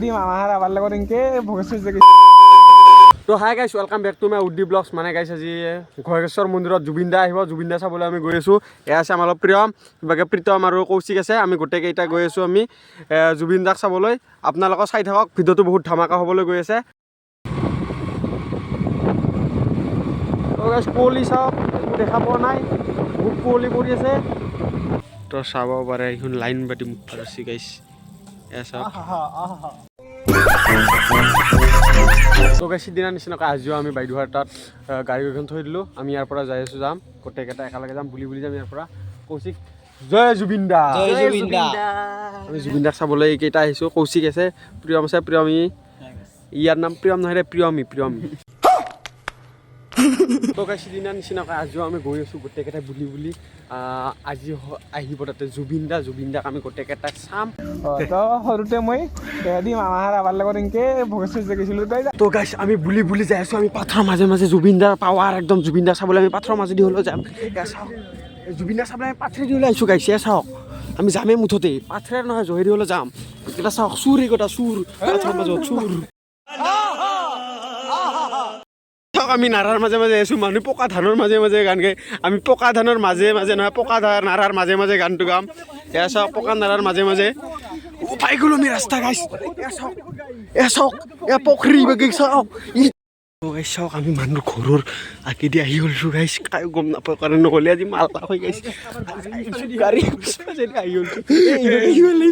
di মামাহাৰ আবাৰ লগত এনেকে ভগেশ্বৰ জেগি তো hi guys welcome back to my উডি ব্লগছ মানে গাইছ আজি ঘৰেশ্বৰ মন্দিৰত জুবিন দা আহিব জুবিন দা চাবলৈ আমি গৈ আছোঁ এয়া আছে আমাৰ প্ৰিয়ম কিবাকে প্ৰীতম আৰু কৌশিক আছে আমি গোটেইকেইটা গৈ আছোঁ আমি জুবিন দাক চাবলৈ আপোনালোকক চাই থাকক ভিডিঅ'টো বহুত ধামাকা হ'বলৈ গৈ আছে তো গাইছ কুঁৱলী চাওক দেখা পোৱা নাই বহুত কুঁৱলী পৰি আছে তো চাব পাৰে এইখন লাইন পাতি মুখ আছে গাইছ এয়া চাওক তো গাইছ সিদিনা নিচিনাকৈ আজিও আমি বাইদেউহাৰ তাত গাড়ী এখন থৈ দিলোঁ আমি ইয়াৰ পৰা যাই আছোঁ যাম গোটেইকেইটা একেলগে যাম বুলি যাম ইয়াৰ পৰা কৌশিক জয় জুবিন দা আমি জুবিন দাক চাবলৈ এইকেইটা আহিছোঁ কৌশিক আছে প্ৰিয়ম আছে প্ৰিয়মী ইয়াৰ নাম প্ৰিয়ম নহয় প্ৰিয়মী তো গাইছ সিদিনা নিচিনাকৈ আজিও আমি গৈ আছোঁ গোটেইকেইটাই বুলি আজি আহিব তাতে জুবিন দাক আমি গোটেইকেইটাক চাম তো সৰুতে মই দি মামাহাৰ আবাৰ লগত এনেকে ভগেশ্বৰ জেগিছিলোঁ তো গাইছ আমি বুলি যাই আছোঁ আমি পাথৰৰ মাজে মাজে জুবিন দাৰ পাৱাৰ একদম জুবিন দাক চাবলৈ আমি পাথৰৰ মাজেদি হ'লেও যাম চাওক জুবিন দাক চাবলৈ আমি পাথৰেদি হ'লে আহিছোঁ গাইছে চাওক আমি যামেই মুঠতে পাথৰে নহয় জহেদি হ'লেও যাম এটা চাওক চুৰ এইকেইটা চুৰ পাথৰৰ মাজত চুৰ আমি নাৰাৰ মাজে মাজে আছোঁ মানুহ পকা ধানৰ মাজে মাজে গান গাই আমি পকা ধানৰ মাজে মাজে নহয় পকা নাৰাৰ মাজে মাজে গানটো গাম এয়া চাওক পকা নাৰাৰ মাজে মাজে পাই গ'লো আমি ৰাস্তা গাইছ এয়া চাওক এয়া পুখুৰী বাগি চাওক চাওক আমি মানুহ ঘৰৰ আগেদি আহি গ'লোঁ গাইছ কায়ো গম নাপাওঁ কাৰণে নগ'লে আজি মাল্লা হৈ গাইছে গাড়ী আহি গ'লোঁ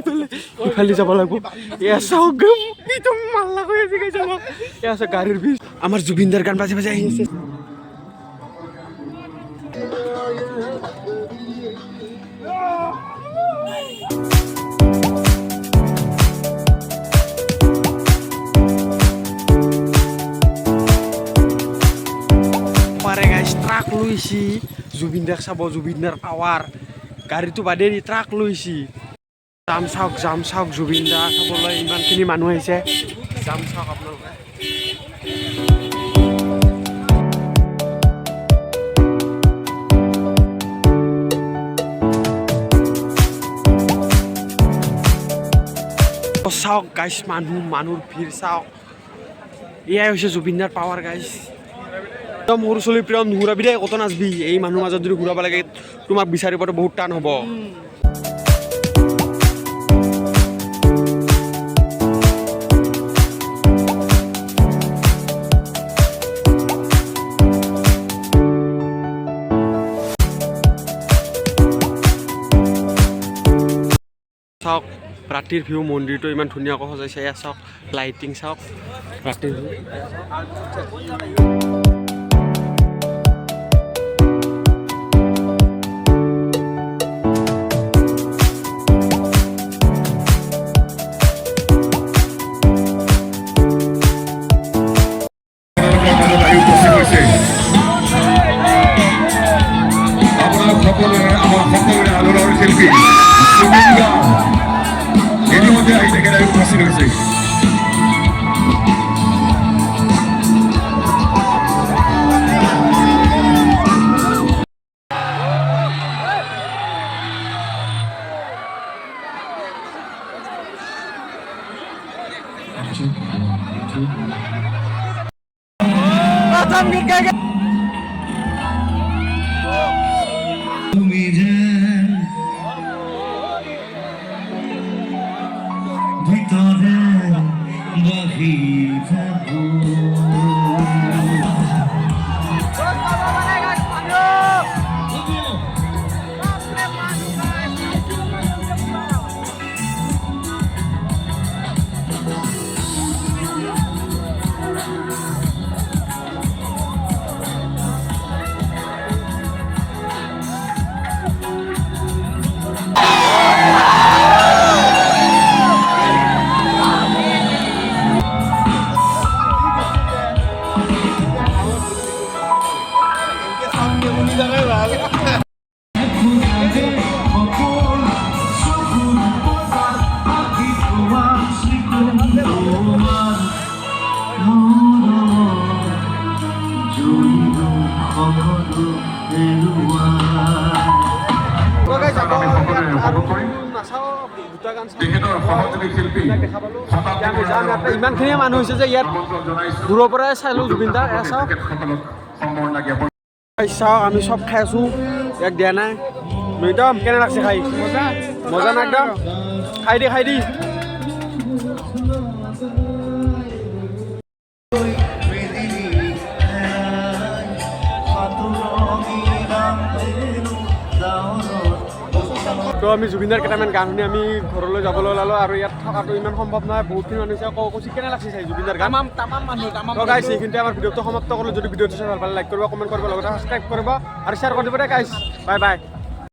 ইফালে যাব লাগিব এয়া চাওক একদম মাল্লা হৈ আছে গাইছে এয়া চাওক গাড়ীৰ বিচ আমাৰ জুবিনদাৰ গান বাজে বাজে আহি আছে ট্ৰাক লৈছি জুবিন দাক চাব জুবিন দাৰ পাৱাৰ গাড়ীটো বাদে দি ট্ৰাক লৈছি যাম চাওক জুবিন দা চাবলৈ ইমানখিনি মানুহ আহিছে যাম চাওক আপোনালোকে চাওক গাইছ মানুহৰ ভিৰ চাওক এয়াই হৈছে জুবিন দাৰ পাৱাৰ গাইছ একদম সৰু চলি প্ৰিয়ম ঘূৰাবি দেই কত নাচবি এই মানুহৰ মাজত যদি ঘূৰাব লাগে তোমাক বিচাৰি পোৱাটো বহুত টান হ'ব চাওক ৰাতিৰ ভিউ মন্দিৰটো ইমান ধুনীয়াকৈ সজাইছে এয়া চাওক লাইটিং চাওক ৰাতিৰ ভিউ চাওঁ দুটা গান চাওঁ দেখা পালোঁ আমি যাম ইয়াতে ইমানখিনিয়ে মানুহ হৈছে যে ইয়াত দূৰৰ পৰাই চাই লওঁ জুবিন দা এয়া চাওঁ চাওঁ আমি চব খাই আছোঁ ইয়াক দিয়া নাই একদম কেনে লাগছে খাই মজা না একদম খাই দি তো আমি জুবিনদাৰ কেইটামান গান শুনি আমি ঘৰলৈ যাবলৈ ওলালোঁ আৰু ইয়াত থকাটো ইমান সম্ভৱ নহয় বহুতখিনি মানুহ হৈছে কৈছে কেনে লাগছে চাই জুবিনদাৰ গান তো গাইছ এইখিনিতে আমাৰ ভিডিঅ'টো সমাপ্ত কৰিলোঁ যদি ভিডিঅ'টো চাই ভাল পালে লাইক কৰিব কমেণ্ট কৰিব লগতে ছাবস্ক্ৰাইব কৰিব আৰু শ্বেয়াৰ কৰি দিব দে গাইছ বাই বাই